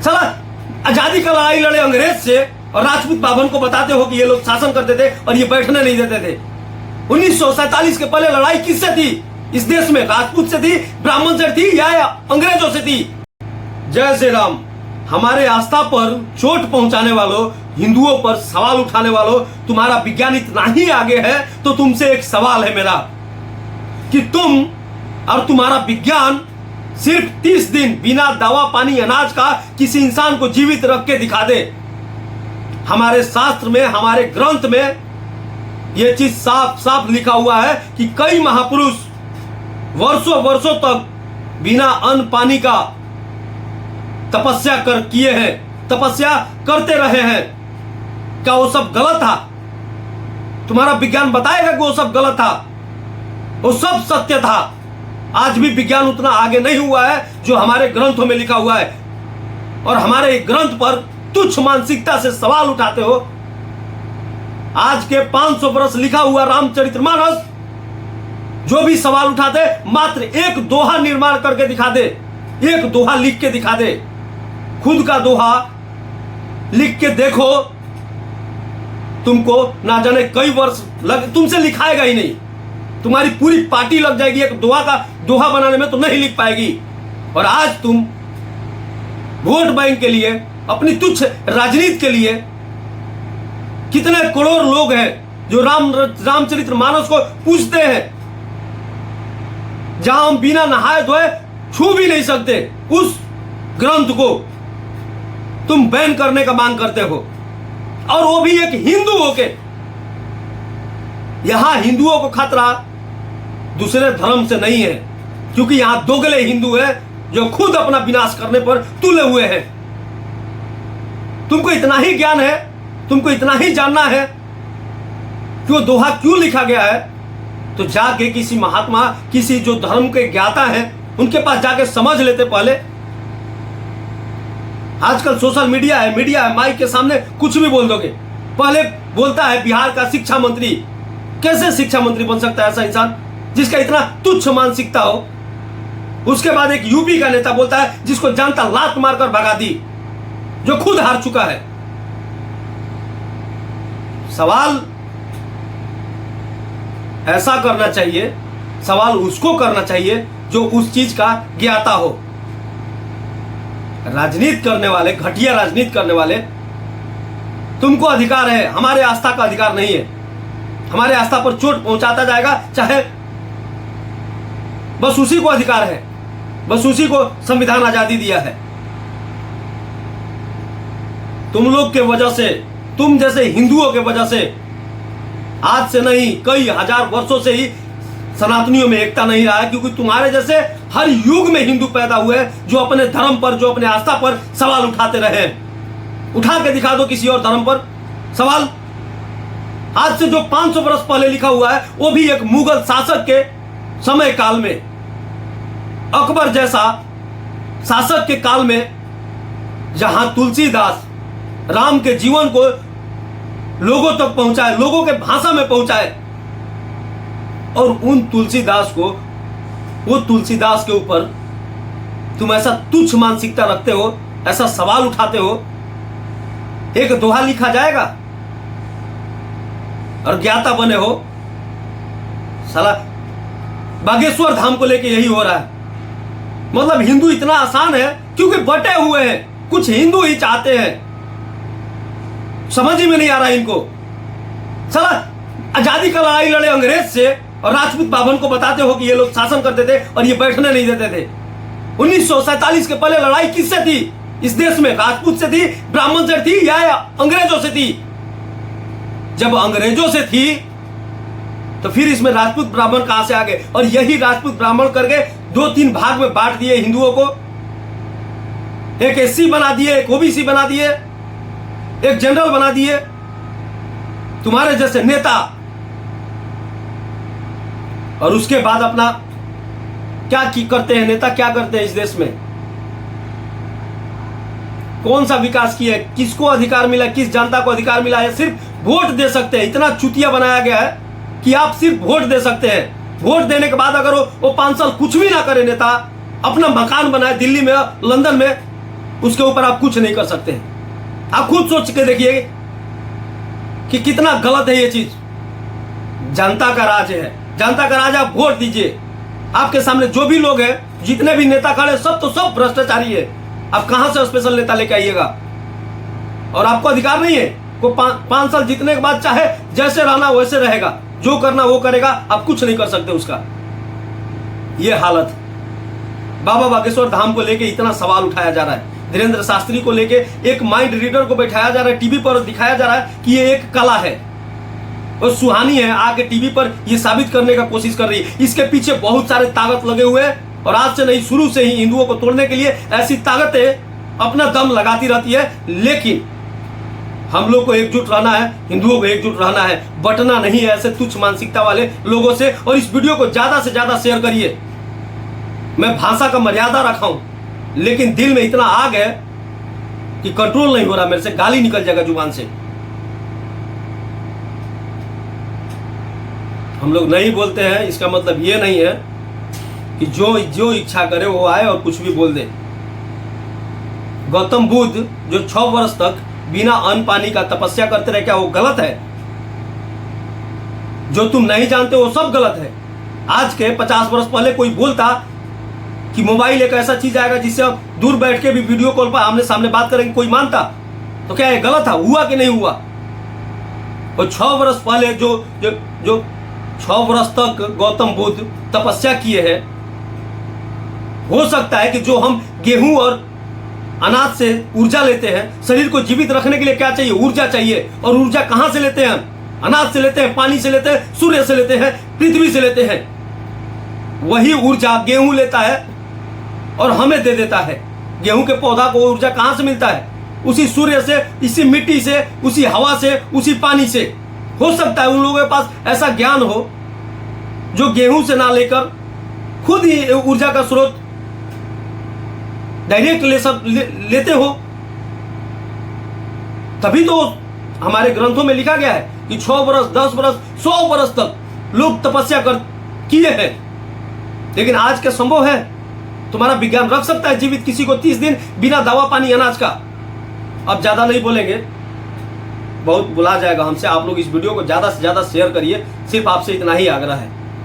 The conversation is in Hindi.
साला आजादी का लड़ाई लड़े अंग्रेज से और राजपूत बाभन को बताते हो कि ये लोग शासन करते थे और ये बैठने नहीं देते थे। 1947 के पहले लड़ाई किससे थी इस देश में? राजपूत से थी, ब्राह्मण से थी या अंग्रेजों से थी? जय श्री राम। हमारे आस्था पर चोट पहुंचाने वालों, हिंदुओं पर सवाल उठाने वालों, तुम्हारा विज्ञान इतना ही आगे है तो तुमसे एक सवाल है मेरा कि तुम और तुम्हारा विज्ञान सिर्फ 30 दिन बिना दवा पानी अनाज का किसी इंसान को जीवित रख के दिखा दे। हमारे शास्त्र में, हमारे ग्रंथ में यह चीज साफ साफ लिखा हुआ है कि कई महापुरुष वर्षों वर्षों तक बिना अन्न पानी का तपस्या किए हैं, तपस्या करते रहे हैं। क्या वो सब गलत था? तुम्हारा विज्ञान बताएगा कि वो सब गलत था? वो सब सत्य था। आज भी विज्ञान उतना आगे नहीं हुआ है जो हमारे ग्रंथों में लिखा हुआ है, और हमारे ग्रंथ पर तुच्छ मानसिकता से सवाल उठाते हो। आज के 500 वर्ष लिखा हुआ रामचरितमानस जो भी सवाल उठाते मात्र एक दोहा निर्माण करके दिखा दे, एक दोहा लिख के दिखा दे। खुद का दोहा लिख के देखो, तुमको ना जाने कई वर्ष तुमसे लिखाएगा ही नहीं। तुम्हारी पूरी पार्टी लग जाएगी एक दोहा बनाने में, तो नहीं लिख पाएगी। और आज तुम वोट बैंक के लिए, अपनी तुच्छ राजनीति के लिए, कितने करोड़ लोग हैं जो रामचरितमानस को पूछते हैं, जहां हम बिना नहाए धोए छू भी नहीं सकते उस ग्रंथ को तुम बैन करने का मांग करते हो, और वो भी एक हिंदू होके। यहां हिंदुओं को खतरा दूसरे धर्म से नहीं है, क्योंकि यहां दोगले हिंदू हैं जो खुद अपना विनाश करने पर तुले हुए हैं। तुमको इतना ही ज्ञान है, तुमको इतना ही जानना है कि वो दोहा क्यों लिखा गया है, तो जाके किसी महात्मा, किसी जो धर्म के ज्ञाता हैं उनके पास जाके समझ लेते पहले। आजकल सोशल मीडिया है, माइक के सामने कुछ भी बोल दोगे। पहले बोलता है बिहार का शिक्षा मंत्री। कैसे शिक्षा मंत्री बन सकता है ऐसा इंसान जिसका इतना तुच्छ मानसिकता हो? उसके बाद एक यूपी का नेता बोलता है जिसको जनता लात मारकर भगा दी, जो खुद हार चुका है। सवाल ऐसा करना चाहिए, सवाल उसको करना चाहिए जो उस चीज का ज्ञाता हो। राजनीति करने वाले, घटिया राजनीति करने वाले, तुमको अधिकार है, हमारे आस्था का अधिकार नहीं है। हमारे आस्था पर चोट पहुंचाता जाएगा, चाहे बस उसी को अधिकार है, बस उसी को संविधान आजादी दिया है। तुम लोग के वजह से, तुम जैसे हिंदुओं के वजह से आज से नहीं कई हजार वर्षों से ही सनातनियों में एकता नहीं रहा है, क्योंकि तुम्हारे जैसे हर युग में हिंदू पैदा हुए जो अपने धर्म पर, जो अपने आस्था पर सवाल उठाते रहे। उठा के दिखा दो किसी और धर्म पर सवाल। आज से जो 500 वर्ष पहले लिखा हुआ है वो भी एक मुगल शासक के समय काल में, अकबर जैसा शासक के काल में, जहां तुलसीदास राम के जीवन को लोगों तक पहुंचाए, लोगों के भाषा में पहुंचाए, और उन तुलसीदास को, वो तुलसीदास के ऊपर तुम ऐसा तुच्छ मानसिकता रखते हो, ऐसा सवाल उठाते हो। एक दोहा लिखा जाएगा और ज्ञाता बने हो। साला बागेश्वर धाम को लेके यही हो रहा है। मतलब हिंदू इतना आसान है क्योंकि बटे हुए हैं, कुछ हिंदू ही चाहते हैं। समझ ही में नहीं आ रहा इनको। साला आजादी का लड़ाई लड़े अंग्रेज से और राजपूत बाभन को बताते हो कि ये लोग शासन करते थे और ये बैठने नहीं देते थे। 1947 के पहले लड़ाई किससे थी इस देश में? राजपूत से थी, ब्राह्मण से थी या अंग्रेजों से थी? जब अंग्रेजों से थी तो फिर इसमें राजपूत ब्राह्मण कहां से आ गए? और यही राजपूत ब्राह्मण करके 2-3 भाग में बांट दिए हिंदुओं को। एक एससी बना दिए, एक ओबीसी बना दिए, एक जनरल बना दिए तुम्हारे जैसे नेता। और उसके बाद अपना क्या करते हैं नेता? क्या करते हैं इस देश में? कौन सा विकास किया? किसको अधिकार मिला? किस जनता को अधिकार मिला है? सिर्फ वोट दे सकते हैं। इतना चुतिया बनाया गया है कि आप सिर्फ वोट दे सकते हैं। वोट देने के बाद अगर वो 5 साल कुछ भी ना करे नेता, अपना मकान बनाए दिल्ली में, लंदन में, उसके ऊपर आप कुछ नहीं कर सकते हैं। आप खुद सोच के देखिए कि कितना गलत है ये चीज। जनता का राज है, जनता का राज। आप वोट दीजिए। आपके सामने जो भी लोग हैं, जितने भी नेता खड़े, सब तो सब भ्रष्टाचारी है। आप कहां से स्पेशल नेता लेके आइएगा? और आपको अधिकार नहीं है। को 5 साल जीतने के बाद चाहे जैसे रहना वैसे रहेगा, जो करना वो करेगा, आप कुछ नहीं कर सकते उसका। ये हालत बाबा बागेश्वर धाम को लेके इतना सवाल उठाया जा रहा है। धीरेन्द्र शास्त्री को लेके एक माइंड रीडर को बैठाया जा रहा है, टीवी पर दिखाया जा रहा है कि ये एक कला है और सुहानी है। आके टीवी पर ये साबित करने का कोशिश कर रही है। इसके पीछे बहुत सारे ताकत लगे हुए हैं और आज से नहीं, शुरू से ही हिंदुओं को तोड़ने के लिए ऐसी ताकतें अपना दम लगाती रहती है। लेकिन हम लोग को एकजुट रहना है, हिंदुओं को एकजुट रहना है, बटना नहीं है ऐसे तुच्छ मानसिकता वाले लोगों से। और इस वीडियो को ज्यादा से ज्यादा शेयर करिए। मैं भाषा का मर्यादा रखा हूं, लेकिन दिल में इतना आग है कि कंट्रोल नहीं हो रहा, मेरे से गाली निकल जाएगा जुबान से। हम लोग नहीं बोलते हैं, इसका मतलब ये नहीं है कि जो इच्छा करे वो आए और कुछ भी बोल दे। गौतम बुद्ध जो 6 वर्ष तक बिना अन्न पानी का तपस्या करते रहे, क्या वो गलत है? जो तुम नहीं जानते वो सब गलत है। आज के 50 वर्ष पहले कोई बोलता कि मोबाइल एक ऐसा चीज आएगा जिससे आप दूर बैठ के भी वीडियो कॉल पर आमने सामने बात करेंगे, कोई मानता? तो क्या ये गलत था? हुआ कि नहीं हुआ? और 6 वर्ष पहले जो 6 वर्ष तक गौतम बुद्ध तपस्या किए हैं, हो सकता है कि जो हम गेहूं और अनाज से ऊर्जा लेते हैं, शरीर को जीवित रखने के लिए क्या चाहिए? ऊर्जा चाहिए। और ऊर्जा कहां से लेते हैं हम? अनाज से लेते हैं, पानी से लेते हैं, सूर्य से लेते हैं, पृथ्वी से लेते हैं। वही ऊर्जा गेहूं लेता है और हमें दे देता है। गेहूं के पौधा को ऊर्जा कहां से मिलता है? उसी सूर्य से, इसी मिट्टी से, उसी हवा से, उसी पानी से। हो सकता है उन लोगों के पास ऐसा ज्ञान हो जो गेहूं से ना लेकर खुद ही ऊर्जा का स्रोत डायरेक्ट लेते हो। तभी तो हमारे ग्रंथों में लिखा गया है कि 6 वर्ष, 10 वर्ष, 100 वर्ष तक लोग तपस्या किए हैं। लेकिन आज क्या संभव है? तुम्हारा विज्ञान रख सकता है जीवित किसी को 30 दिन बिना दवा पानी अनाज का? अब ज्यादा नहीं बोलेंगे, बहुत बुला जाएगा हमसे। आप लोग इस वीडियो को ज्यादा से ज्यादा शेयर करिए, सिर्फ आपसे इतना ही आग्रह है।